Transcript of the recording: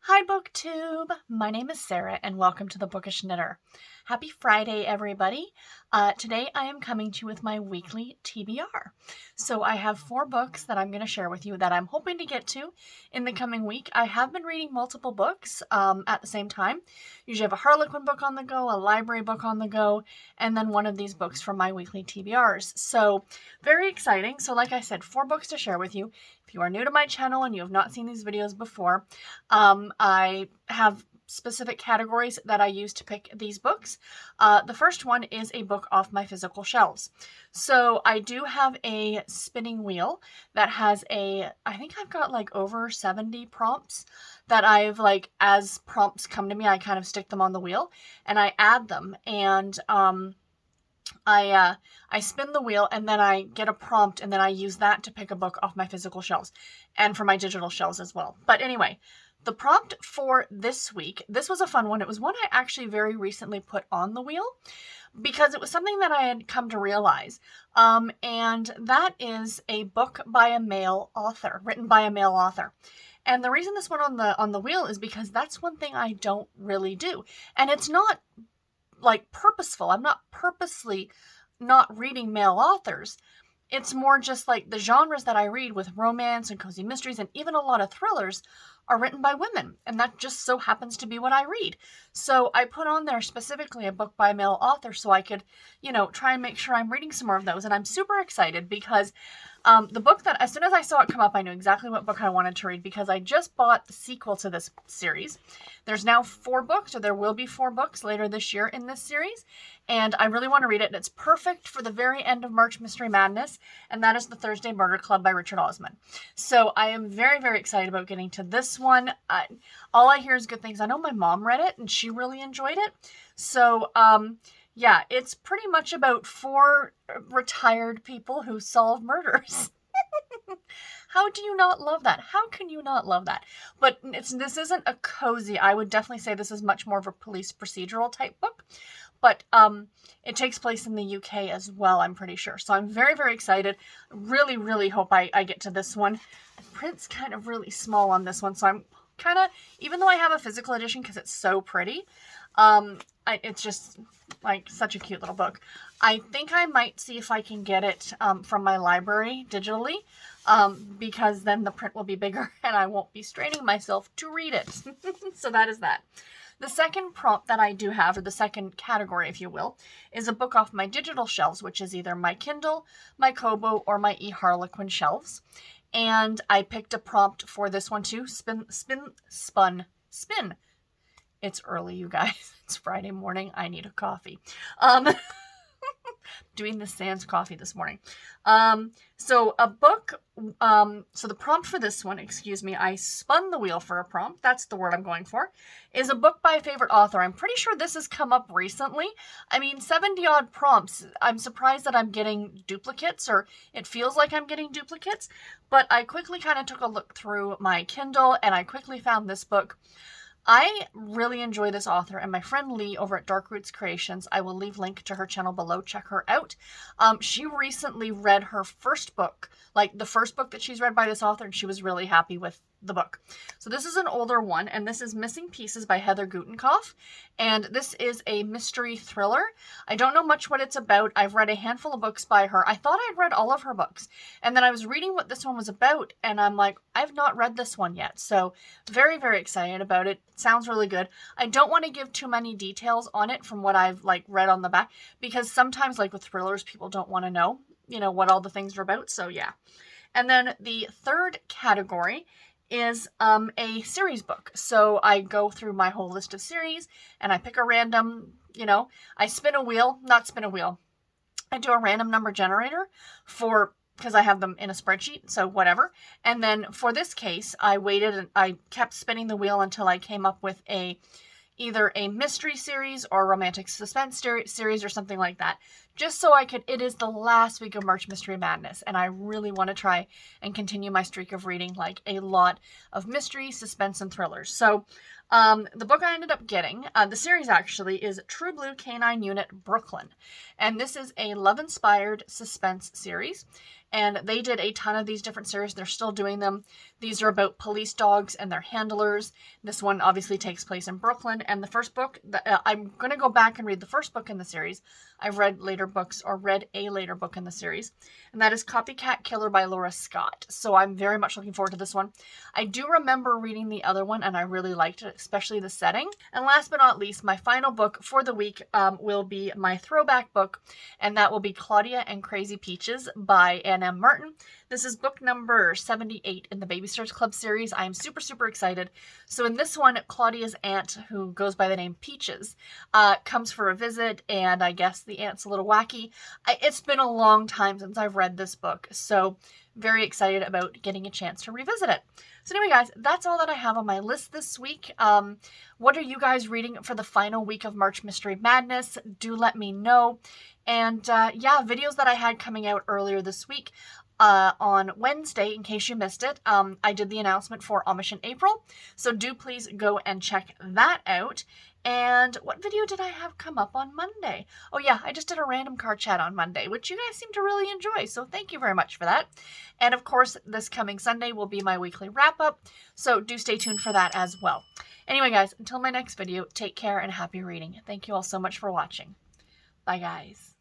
Hi BookTube! My name is Sarah and welcome to the Bookish Knitter. Happy Friday, everybody. Today I am coming to you with my weekly TBR. So I have 4 books that I'm going to share with you that I'm hoping to get to in the coming week. I have been reading multiple books at the same time. Usually have a Harlequin book on the go, a library book on the go, and then one of these books from my weekly TBRs. So very exciting. So like I said, 4 books to share with you. If you are new to my channel and you have not seen these videos before, I have specific categories that I use to pick these books. The first one is a book off my physical shelves. So I do have a spinning wheel that has I think I've got like over 70 prompts that I've as prompts come to me, I kind of stick them on the wheel and I add them, and I spin the wheel and then I get a prompt and then I use that to pick a book off my physical shelves and for my digital shelves as well. But anyway, the prompt for this week, this was a fun one. It was one I actually very recently put on the wheel because it was something that I had come to realize. And that is a book by a male author, written by a male author. And the reason this went on the wheel is because that's one thing I don't really do. And it's not like purposeful. I'm not purposely not reading male authors. It's more just like the genres that I read with romance and cozy mysteries and even a lot of thrillers are written by women, and that just so happens to be what I read. So I put on there specifically a book by a male author so I could, try and make sure I'm reading some more of those. And I'm super excited because the book that, as soon as I saw it come up, I knew exactly what book I wanted to read because I just bought the sequel to this series. There's now 4 books, or there will be 4 books later this year in this series, and I really want to read it, and it's perfect for the very end of March Mystery Madness, and that is The Thursday Murder Club by Richard Osman. So I am very, very excited about getting to this one. All I hear is good things. I know my mom read it, and she really enjoyed it. So, yeah, it's pretty much about 4 retired people who solve murders. How do you not love that? How can you not love that? But this isn't a cozy. I would definitely say this is much more of a police procedural type book. But it takes place in the UK as well, I'm pretty sure. So I'm very, very excited. Really, really hope I get to this one. The print's kind of really small on this one, so I'm kind of, even though I have a physical edition because it's so pretty, it's just like such a cute little book. I think I might see if I can get it from my library digitally, because then the print will be bigger and I won't be straining myself to read it. So that is that. The second prompt that I do have, or the second category, if you will, is a book off my digital shelves, which is either my Kindle, my Kobo, or my eHarlequin shelves. And I picked a prompt for this one too. Spin. It's early, you guys. It's Friday morning. I need a coffee. Doing the sans coffee this morning. So the prompt for this one, I spun the wheel for a prompt. That's the word I'm going for. Is a book by a favorite author. I'm pretty sure this has come up recently. I mean, 70 odd prompts. I'm surprised that I'm getting duplicates, or it feels like I'm getting duplicates. But I quickly kind of took a look through my Kindle and I quickly found this book. I really enjoy this author, and my friend Lee over at Dark Roots Creations, I will leave link to her channel below. Check her out. She recently read her first book, like the first book that she's read by this author, and she was really happy with the book. So this is an older one, and this is Missing Pieces by Heather Gutenkopf, and this is a mystery thriller. I don't know much what it's about. I've read a handful of books by her. I thought I'd read all of her books, and then I was reading what this one was about, and I'm like, I've not read this one yet. So very, very excited about it. Sounds really good. I don't want to give too many details on it from what I've read on the back, because sometimes with thrillers, people don't want to know, what all the things are about. So yeah. And then the third category is a series book. So I go through my whole list of series and I pick a random, I do a random number generator because I have them in a spreadsheet, so whatever. And then for this case, I waited and I kept spinning the wheel until I came up with either a mystery series or romantic suspense series or something like that just so I could, it is the last week of March Mystery Madness, and I really want to try and continue my streak of reading like a lot of mystery, suspense, and thrillers. So the book I ended up getting, the series actually, is True Blue Canine Unit Brooklyn. And this is a love-inspired suspense series. And they did a ton of these different series. They're still doing them. These are about police dogs and their handlers. This one obviously takes place in Brooklyn. And the first book, I'm going to go back and read the first book in the series. I've read later books, or read a later book in the series. And that is Copycat Killer by Laura Scott. So I'm very much looking forward to this one. I do remember reading the other one, and I really liked it, especially the setting. And last but not least, my final book for the week will be my throwback book, and that will be Claudia and Crazy Peaches by Anne M. Martin. This is book number 78 in the Babysitters Club series. I am super, super excited. So in this one, Claudia's aunt, who goes by the name Peaches, comes for a visit, and I guess the aunt's a little wacky. It's been a long time since I've read this book, so very excited about getting a chance to revisit it. So anyway, guys, that's all that I have on my list this week. What are you guys reading for the final week of March Mystery Madness? Do let me know. And yeah, videos that I had coming out earlier this week. On Wednesday, in case you missed it, I did the announcement for Amish in April. So do please go and check that out. And what video did I have come up on Monday? Oh yeah, I just did a random card chat on Monday, which you guys seem to really enjoy. So thank you very much for that. And of course, this coming Sunday will be my weekly wrap up. So do stay tuned for that as well. Anyway, guys, until my next video, take care and happy reading. Thank you all so much for watching. Bye, guys.